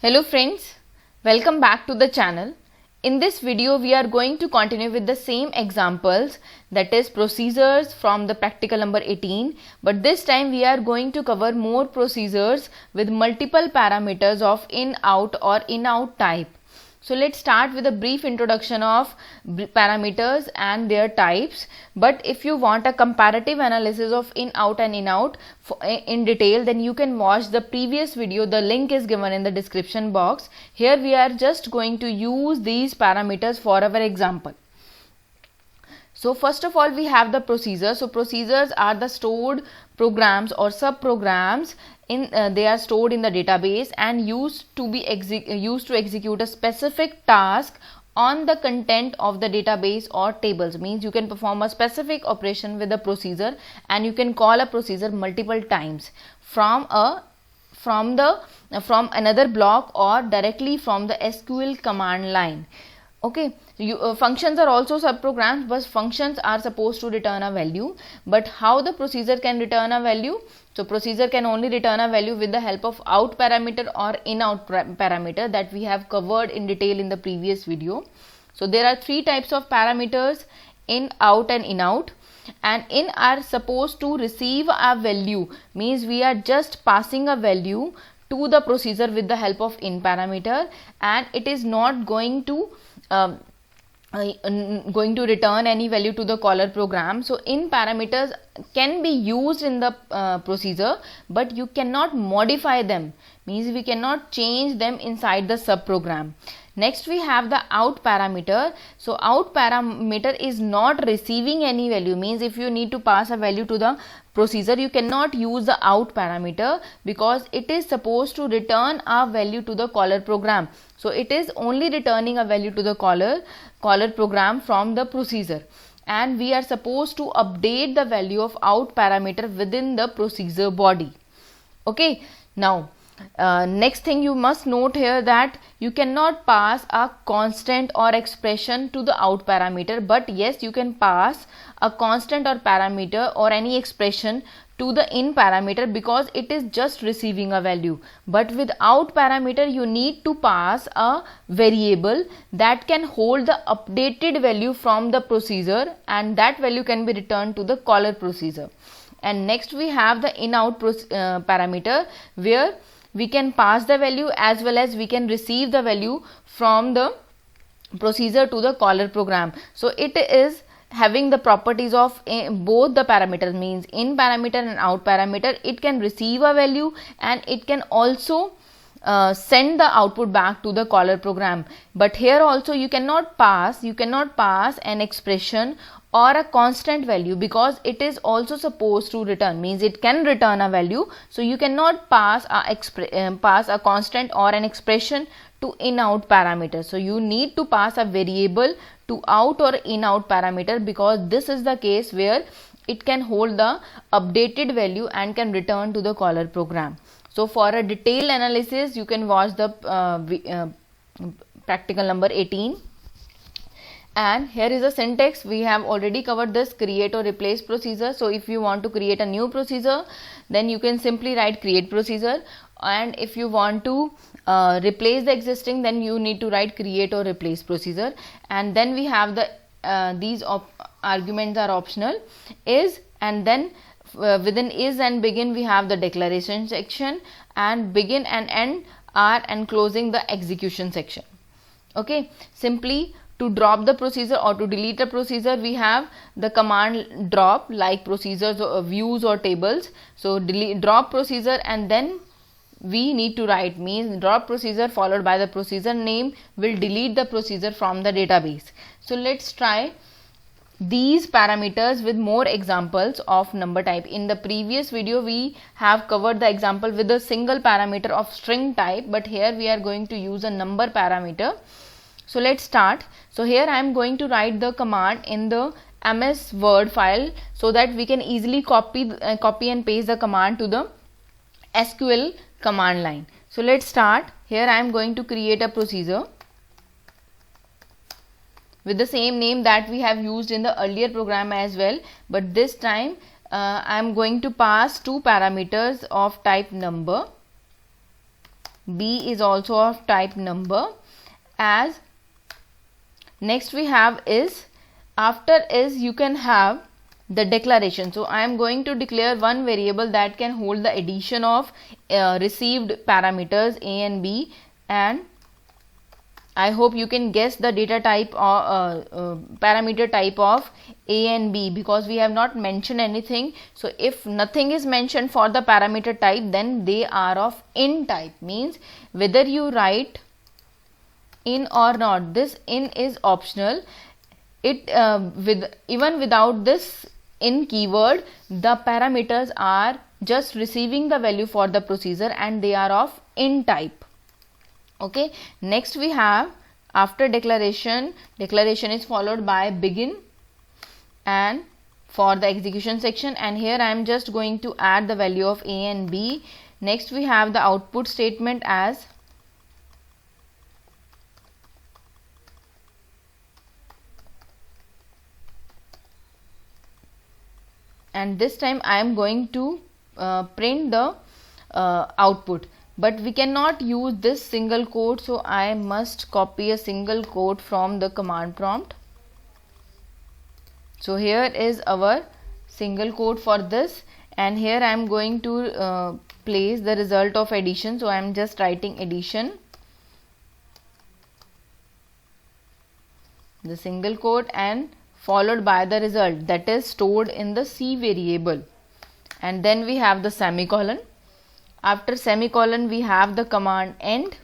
Hello friends, welcome back to the channel. In this video we are going to continue with the same examples, that is procedures from the practical number 18, but this time we are going to cover more procedures with multiple parameters of in out or in out type. So let's start with a brief introduction of parameters and their types. But if you want a comparative analysis of in out and in out in detail, then you can watch the previous video. The link is given in the description box. Here we are just going to use these parameters for our example. So first of all we have the procedures. So procedures are the stored programs or sub programs they are stored in the database and used to execute a specific task on the content of the database or tables. Means you can perform a specific operation with a procedure and you can call a procedure multiple times from another block or directly from the SQL command line. Okay, functions are also subprograms, but functions are supposed to return a value. But how the procedure can return a value? So procedure can only return a value with the help of out parameter or in out parameter that we have covered in detail in the previous video. So there are three types of parameters: in, out and in out. And in are supposed to receive a value, means we are just passing a value to the procedure with the help of in parameter, and it is not going to return any value to the caller program. So in parameters can be used in the procedure, but you cannot modify them, means we cannot change them inside the sub program. Next we have the out parameter. So out parameter is not receiving any value, means if you need to pass a value to the procedure, you cannot use the out parameter because it is supposed to return a value to the caller program. So it is only returning a value to the caller program from the procedure, and we are supposed to update the value of out parameter within the procedure body. Okay, now next thing you must note here that you cannot pass a constant or expression to the out parameter, but yes, you can pass a constant or parameter or any expression to the in parameter because it is just receiving a value. But with out parameter you need to pass a variable that can hold the updated value from the procedure, and that value can be returned to the caller procedure. And next we have the in out parameter, where we can pass the value as well as we can receive the value from the procedure to the caller program. So it is having the properties of both the parameters, means in parameter and out parameter. It can receive a value and it can also send the output back to the caller program. But here also you cannot pass an expression or a constant value because it is also supposed to return, means it can return a value. So you cannot pass a constant or an expression to in out parameter. So you need to pass a variable to out or in out parameter because this is the case where it can hold the updated value and can return to the caller program. So for a detailed analysis you can watch the practical number 18. And here is a syntax. We have already covered this create or replace procedure. So if you want to create a new procedure, then you can simply write create procedure, and if you want to replace the existing, then you need to write create or replace procedure. And then we have the these arguments are optional: is, and then within is and begin we have the declaration section, and begin and end are enclosing the execution section. Okay, simply to drop the procedure or to delete the procedure, we have the command drop, like procedures or views or tables. So drop procedure, and then we need to write, means drop procedure followed by the procedure name will delete the procedure from the database. So let's try these parameters with more examples of number type. In the previous video we have covered the example with a single parameter of string type, but here we are going to use a number parameter. So let's start. So here I am going to write the command in the MS Word file so that we can easily copy and paste the command to the SQL command line. So let's start. Here I am going to create a procedure with the same name that we have used in the earlier program as well, but this time I am going to pass two parameters of type number. B is also of type number. As next we have is, after is you can have the declaration. So I am going to declare one variable that can hold the addition of received parameters A and B, and I hope you can guess the data type or parameter type of A and B, because we have not mentioned anything. So if nothing is mentioned for the parameter type, then they are of in type, means whether you write in or not, this in is optional. It even without this in keyword, the parameters are just receiving the value for the procedure and they are of in type. Okay, next we have, after declaration is followed by begin and for the execution section, and here I am just going to add the value of A and B. Next we have the output statement as and this time I am going to print the output, but we cannot use this single quote, so I must copy a single quote from the command prompt. So here is our single quote for this, and here I am going to place the result of addition. So I am just writing addition, the single quote, and followed by the result that is stored in the C variable, and then we have the semicolon. After semicolon we have the command end.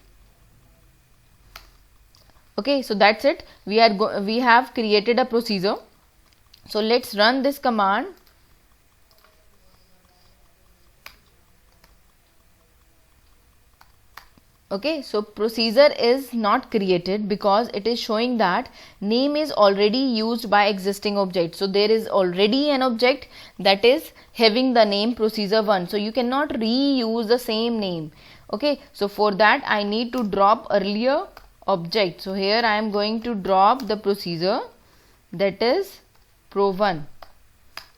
Okay, so that's it. We have created a procedure. So let's run this command. Okay, so procedure is not created because it is showing that name is already used by existing object. So there is already an object that is having the name procedure1. So you cannot reuse the same name. Okay, so for that I need to drop earlier object. So here I am going to drop the procedure, that is pro1.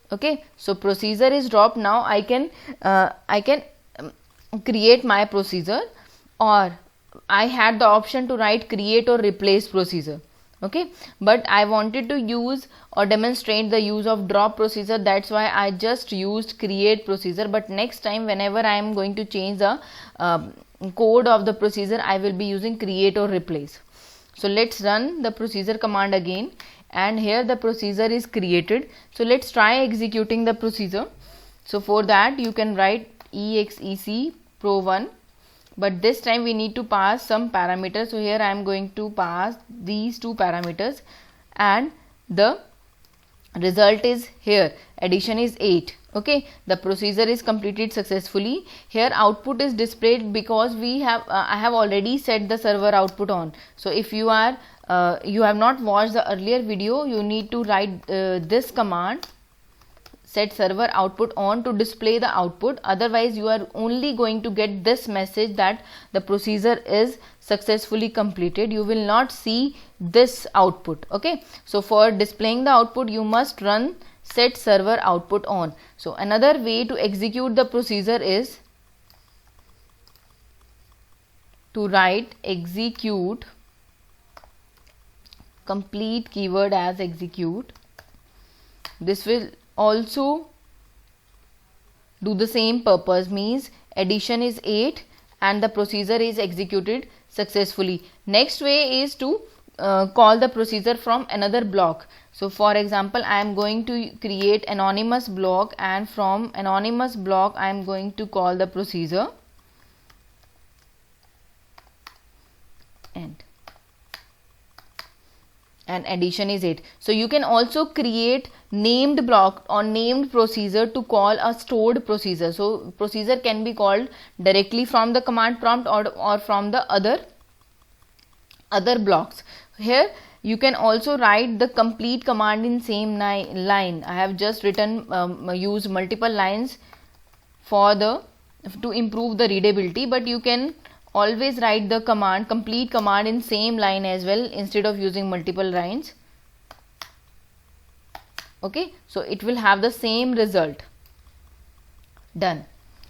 Okay, so procedure is dropped. Now I can create my procedure, or I had the option to write create or replace procedure. Okay, but I wanted to use or demonstrate the use of drop procedure, that's why I just used create procedure. But next time whenever I am going to change the code of the procedure, I will be using create or replace. So let's run the procedure command again, and here the procedure is created. So let's try executing the procedure. So for that you can write exec pro1, but this time we need to pass some parameters. So here I am going to pass these two parameters, and the result is here, addition is 8. Okay, the procedure is completed successfully. Here output is displayed because we have I have already set the server output on. So if you are you have not watched the earlier video, you need to write this command, set server output on, to display the output. Otherwise you are only going to get this message that the procedure is successfully completed. You will not see this output. Okay, so for displaying the output you must run set server output on. So another way to execute the procedure is to write execute complete keyword as execute. This will also do the same purpose, means addition is 8 and the procedure is executed successfully. Next way is to call the procedure from another block. So for example I am going to create anonymous block, and from anonymous block I am going to call the procedure end, and addition is 8. So you can also create named block or named procedure to call a stored procedure. So procedure can be called directly from the command prompt or from the other blocks. Here you can also write the complete command in same line. I have just written use multiple lines to improve the readability, but you can always write the command, complete command, in same line as well instead of using multiple lines. Okay, so it will have the same result. Done.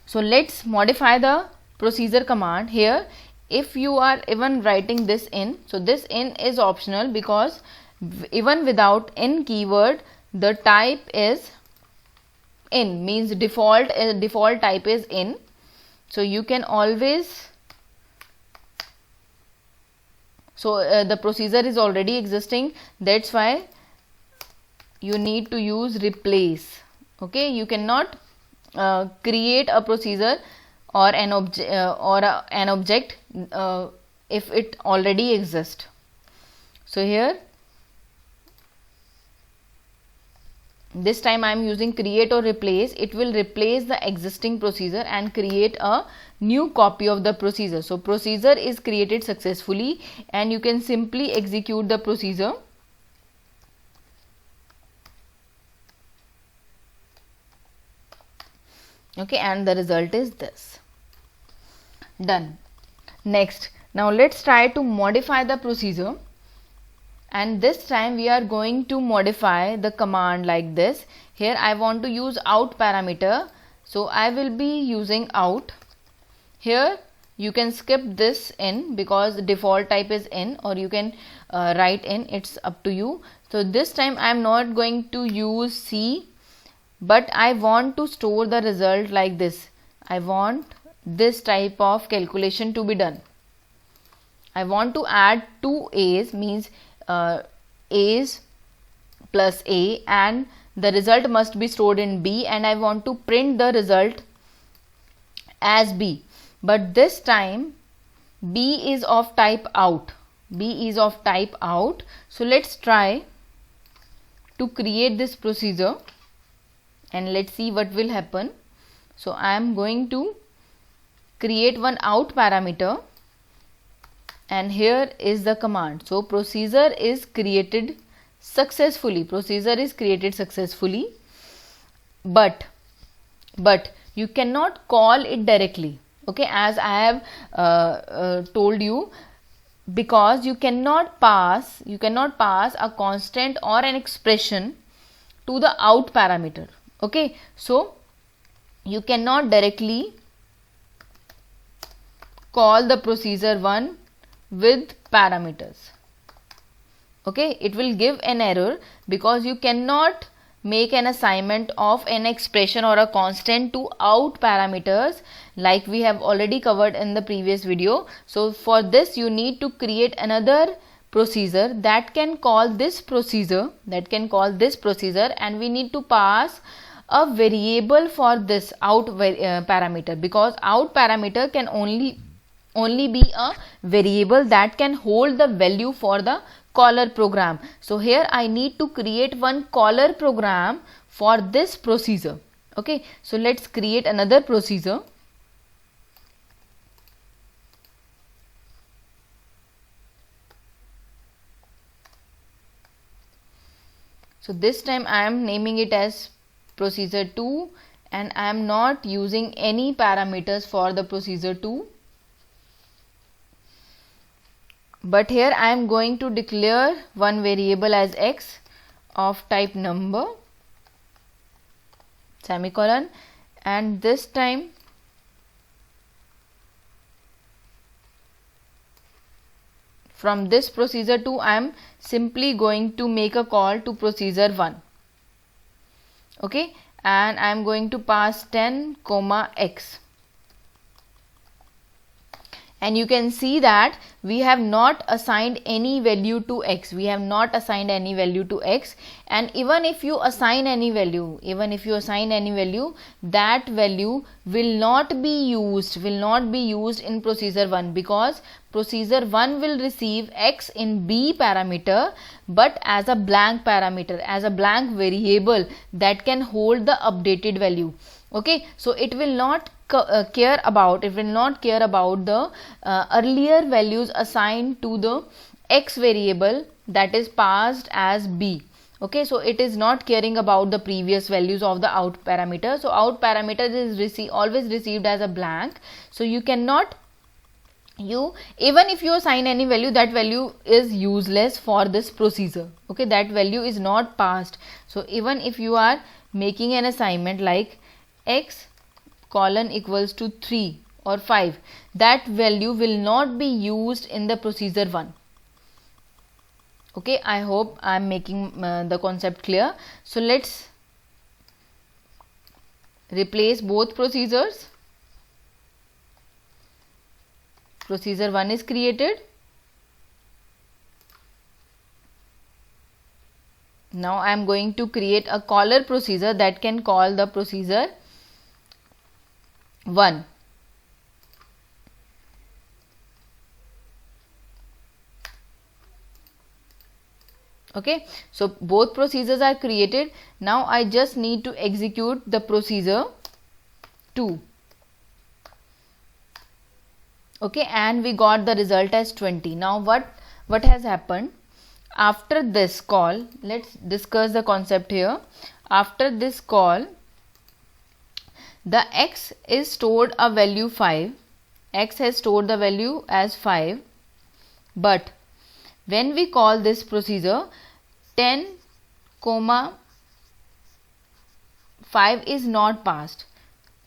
So let's modify the procedure command. Here if you are even writing this in, so this in is optional, because even without in keyword the type is in, means default type is in. So you can always, so the procedure is already existing, that's why you need to use replace. Okay, you cannot create a procedure or an object if it already exists. So here this time I am using create or replace. It will replace the existing procedure and create a new copy of the procedure. So procedure is created successfully, and you can simply execute the procedure. Okay, and the result is this. Done. Next, now let's try to modify the procedure, and this time we are going to modify the command like this. Here I want to use out parameter, so I will be using out. Here you can skip this in because the default type is in, or you can write in, it's up to you. So this time I am not going to use C, but I want to store the result like this. I want this type of calculation to be done. I want to add two A's, means A's plus A, and the result must be stored in B, and I want to print the result as B. But this time B is of type out. B is of type out. So let's try to create this procedure and let's see what will happen. So I am going to create one out parameter, and here is the command. So procedure is created successfully. Procedure is created successfully, but you cannot call it directly. Okay, as I have told you, because you cannot pass a constant or an expression to the out parameter. Okay, so you cannot directly call the procedure 1 with parameters. Okay, it will give an error because you cannot make an assignment of an expression or a constant to out parameters, like we have already covered in the previous video. So for this you need to create another procedure that can call this procedure, and we need to pass a variable for this out parameter, because out parameter can only be a variable that can hold the value for the caller program. So here I need to create one caller program for this procedure. Okay, so let's create another procedure. So this time I am naming it as procedure 2, and I am not using any parameters for the procedure 2. But here I am going to declare one variable as x of type number, semicolon, and this time from this procedure 2 I am simply going to make a call to procedure 1. Okay, and I am going to pass 10, x. And you can see that we have not assigned any value to x. And even if you assign any value, that value will not be used in procedure 1, because procedure 1 will receive x in B parameter, but as a blank parameter, as a blank variable that can hold the updated value. Okay, so it will not care about the earlier values assigned to the x variable that is passed as B. Okay, so it is not caring about the previous values of the out parameter. So out parameter is always received as a blank. So you cannot, even if you assign any value, that value is useless for this procedure. Okay, that value is not passed. So even if you are making an assignment like x : equals to 3 or 5, that value will not be used in the procedure 1. Okay, I hope I am making the concept clear. So let's replace both procedures. Procedure 1 is created. Now I am going to create a caller procedure that can call the procedure 1. Okay, so both procedures are created. Now I just need to execute the procedure 2. Okay, and we got the result as 20. Now what has happened? After this call, let's discuss the concept here. After this call, the x is stored a value 5. X has stored the value as 5. But when we call this procedure, 10, 5 is not passed.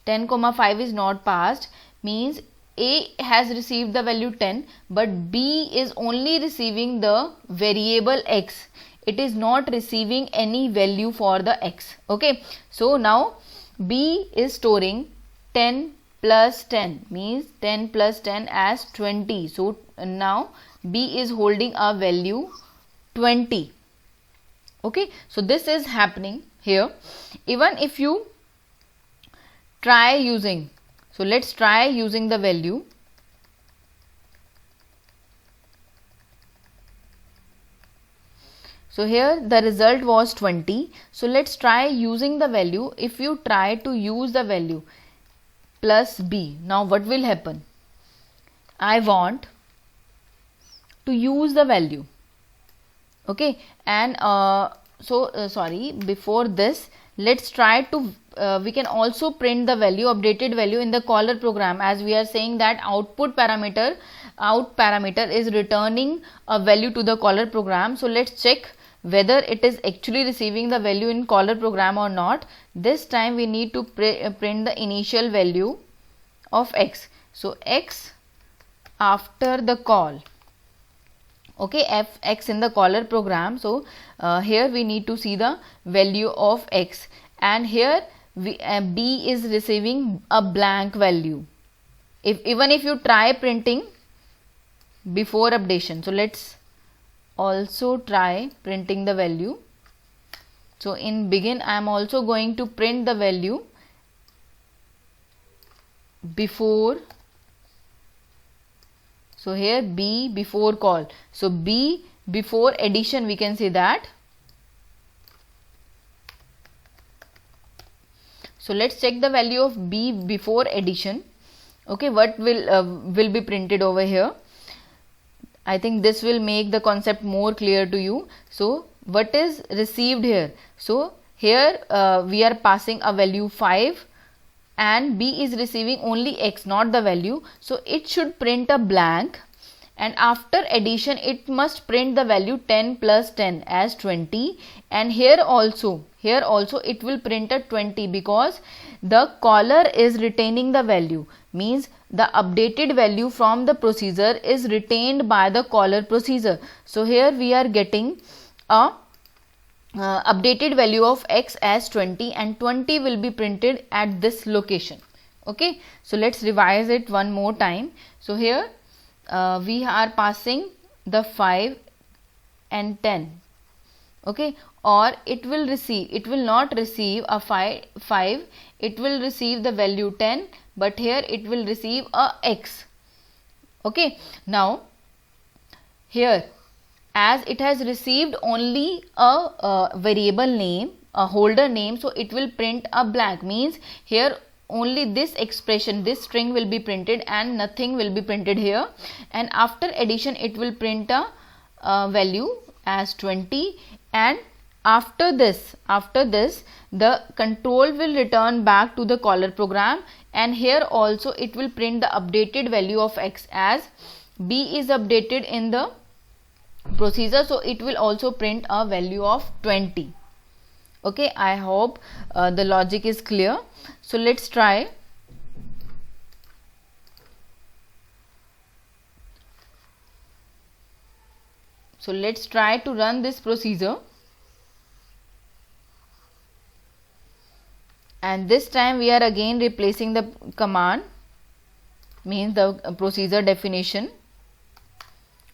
10, 5 is not passed means A has received the value 10, but B is only receiving the variable x. It is not receiving any value for the x. Okay, so now B is storing 10 plus 10 means 10 plus 10 as 20. So now B is holding a value 20. Okay, so this is happening here. Even if you try using, so let's try using the value. So here the result was 20. So let's try using the value. If you try to use the value plus B, now what will happen? I want to use the value. Okay, and before this, let's try to we can also print the value, updated value in the caller program, as we are saying that out parameter is returning a value to the caller program. So let's check whether it is actually receiving the value in caller program or not. This time we need to print the initial value of x. So x after the call. Okay, fx in the caller program. So here we need to see the value of x, and here B is receiving a blank value. Even if you try printing before updation, so let's also try printing the value. So in begin, I am also going to print the value before. So here B before call. So B before addition, we can say that. So let's check the value of B before addition. Okay, what will be printed over here? I think this will make the concept more clear to you. So what is received here? So here we are passing a value 5 and B is receiving only x, not the value. So it should print a blank, and after addition it must print the value 10 plus 10 as 20, and here also it will print a 20 because the caller is retaining the value, means the updated value from the procedure is retained by the caller procedure. So here we are getting a updated value of x as 20, and 20 will be printed at this location. Okay, so let's revise it one more time. So here we are passing the 5 and 10. Okay, or it will not receive a 5, it will receive the value 10, but here it will receive a x. Okay, now here as it has received only a variable name, a holder name, so it will print a blank, means here only this expression, this string will be printed and nothing will be printed here, and after addition it will print a value as 20, and after this the control will return back to the caller program, and here also it will print the updated value of x, as B is updated in the procedure, so it will also print a value of 20. Okay, I hope the logic is clear. So let's try. So let's try to run this procedure, and this time we are again replacing the command, means the procedure definition.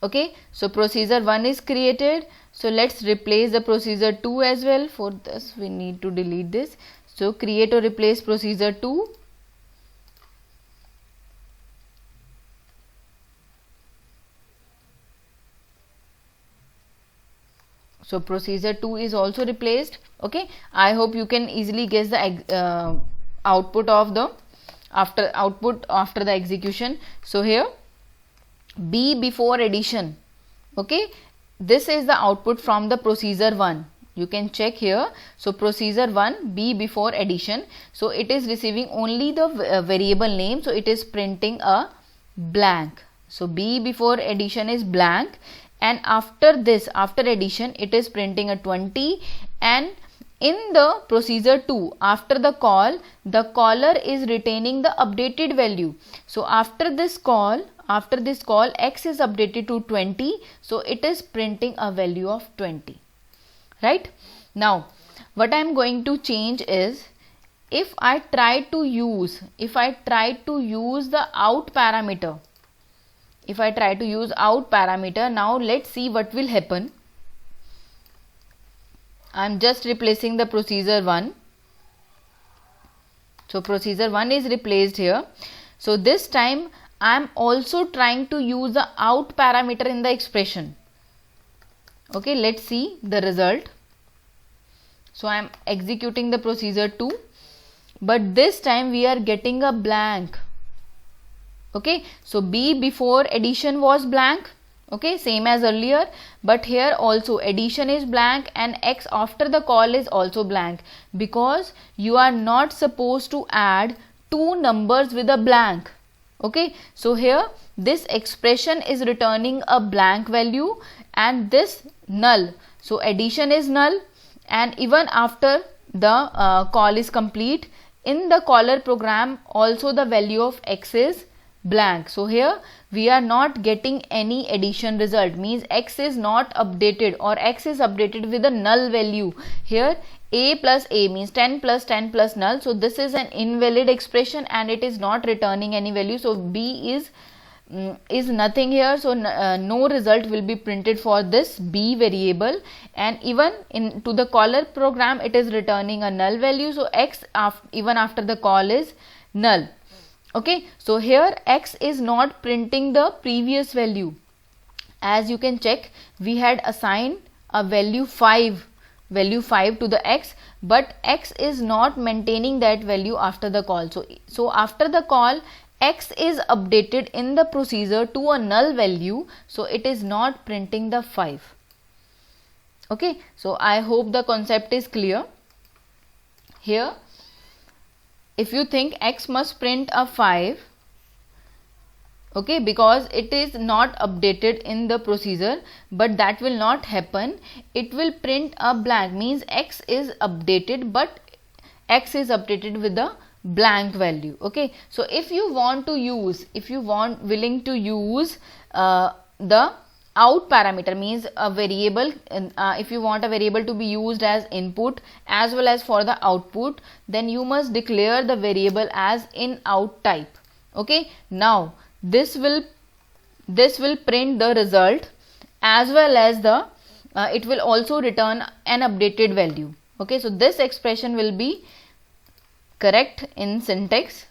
Okay, so procedure 1 is created. So let's replace the procedure 2 as well. For this we need to delete this. So create or replace procedure 2. So procedure 2 is also replaced. Okay, I hope you can easily guess the output of the after the execution. So here B before addition. Okay, this is the output from the procedure 1. You can check here. So procedure 1, B before addition. So it is receiving only the variable name. So it is printing a blank. So B before addition is blank, and after this, after addition, it is printing a 20. And in the procedure 2, after the call, the caller is retaining the updated value. So after this call, X is updated to 20. So it is printing a value of 20. Right? Now, what I am going to change is, if I try to use the out parameter, now let's see what will happen. I am just replacing the procedure 1. So procedure 1 is replaced here. So this time I am also trying to use the out parameter in the expression. Okay, let's see the result. So I am executing the procedure 2, but this time we are getting a blank. Okay, so B before addition was blank. Okay, same as earlier, but here also addition is blank and X after the call is also blank, because you are not supposed to add two numbers with a blank. Okay, so here this expression is returning a blank value and this null. So addition is null, and even after the call is complete, in the caller program also the value of X is blank. So here we are not getting any addition result, means X is not updated, or X is updated with a null value. Here A plus A means 10 plus 10 plus null. So this is an invalid expression and it is not returning any value. So B is nothing here. So no result will be printed for this B variable, and even into the caller program it is returning a null value. So X even after the call is null. Okay, so here X is not printing the previous value. As you can check, we had assigned a value 5 to the X, but X is not maintaining that value after the call. So after the call, X is updated in the procedure to a null value, so it is not printing the 5. Okay, so I hope the concept is clear. Here, if you think X must print a 5, okay, because it is not updated in the procedure, but that will not happen. It will print a blank, means X is updated, but X is updated with the blank value. Okay, so if you willing to use the out parameter, means a variable, if you want a variable to be used as input as well as for the output, then you must declare the variable as in out type. Okay, now this will print the result as well as the it will also return an updated value. Okay, so this expression will be correct in syntax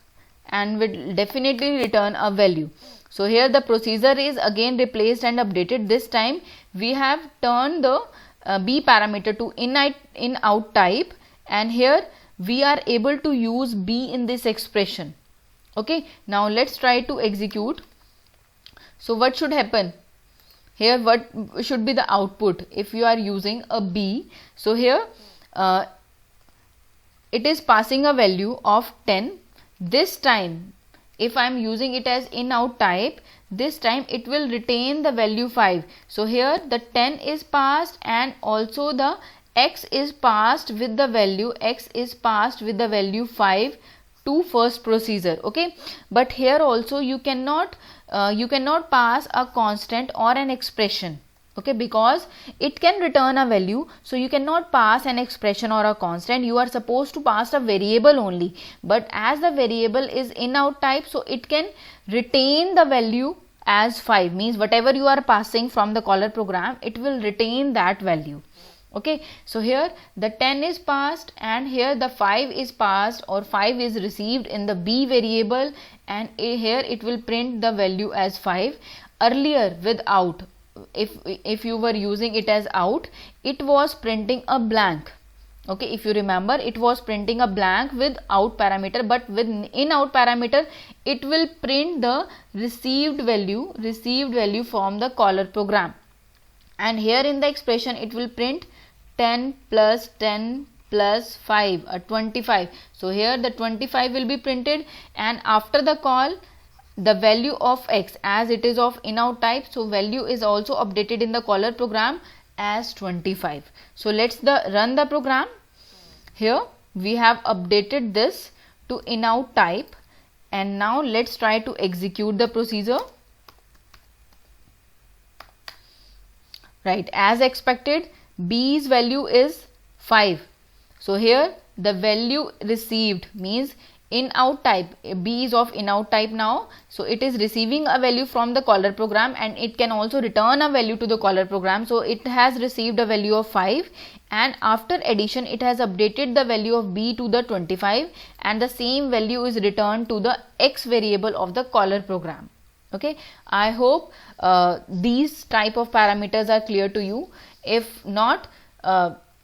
and will definitely return a value. So here the procedure is again replaced and updated. This time we have turned the B parameter to in out type, and here we are able to use B in this expression. Okay, now let's try to execute. So what should happen? Here what should be the output if you are using a B? So here it is passing a value of 10. This time, if I am using it as in out type, this time it will retain the value 5. So here the 10 is passed and also the X is passed with the value 5 to first procedure. Okay, but here also you cannot pass a constant or an expression. okay, because it can return a value. So you cannot pass an expression or a constant, you are supposed to pass a variable only. But as the variable is in out type, so it can retain the value as 5, means whatever you are passing from the caller program, it will retain that value. Okay, so here the 10 is passed and here the 5 is passed, or 5 is received in the B variable, and here it will print the value as 5. Earlier with out, if you were using it as out, it was printing a blank. Okay, if you remember, it was printing a blank with out parameter, but with in out parameter it will print the received value from the caller program. And here in the expression it will print 10 plus 10 plus 5, 25. So here the 25 will be printed, and after the call the value of x, as it is of in out type, so value is also updated in the caller program as 25. So let's run the program. Here we have updated this to in out type, and now let's try to execute the procedure. Right, as expected, B's value is 5. So here the value received, means in out type, B is of in out type now, so it is receiving a value from the caller program, and it can also return a value to the caller program. So it has received a value of 5, and after addition it has updated the value of B to the 25, and the same value is returned to the X variable of the caller program. Okay, I hope these type of parameters are clear to you. If not,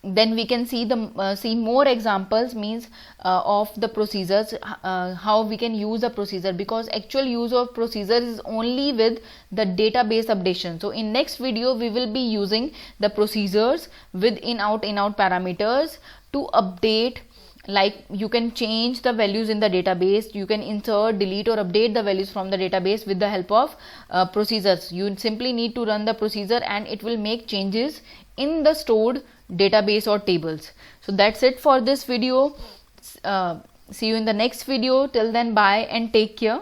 then we can see more examples, means of the procedures, how we can use a procedure, because actual use of procedure is only with the database updation. So in next video we will be using the procedures with in out parameters to update. Like you can change the values in the database, you can insert, delete or update the values from the database with the help of procedures. You simply need to run the procedure and it will make changes in the stored database or tables. So that's it for this video. See you in the next video. Till then, bye and take care.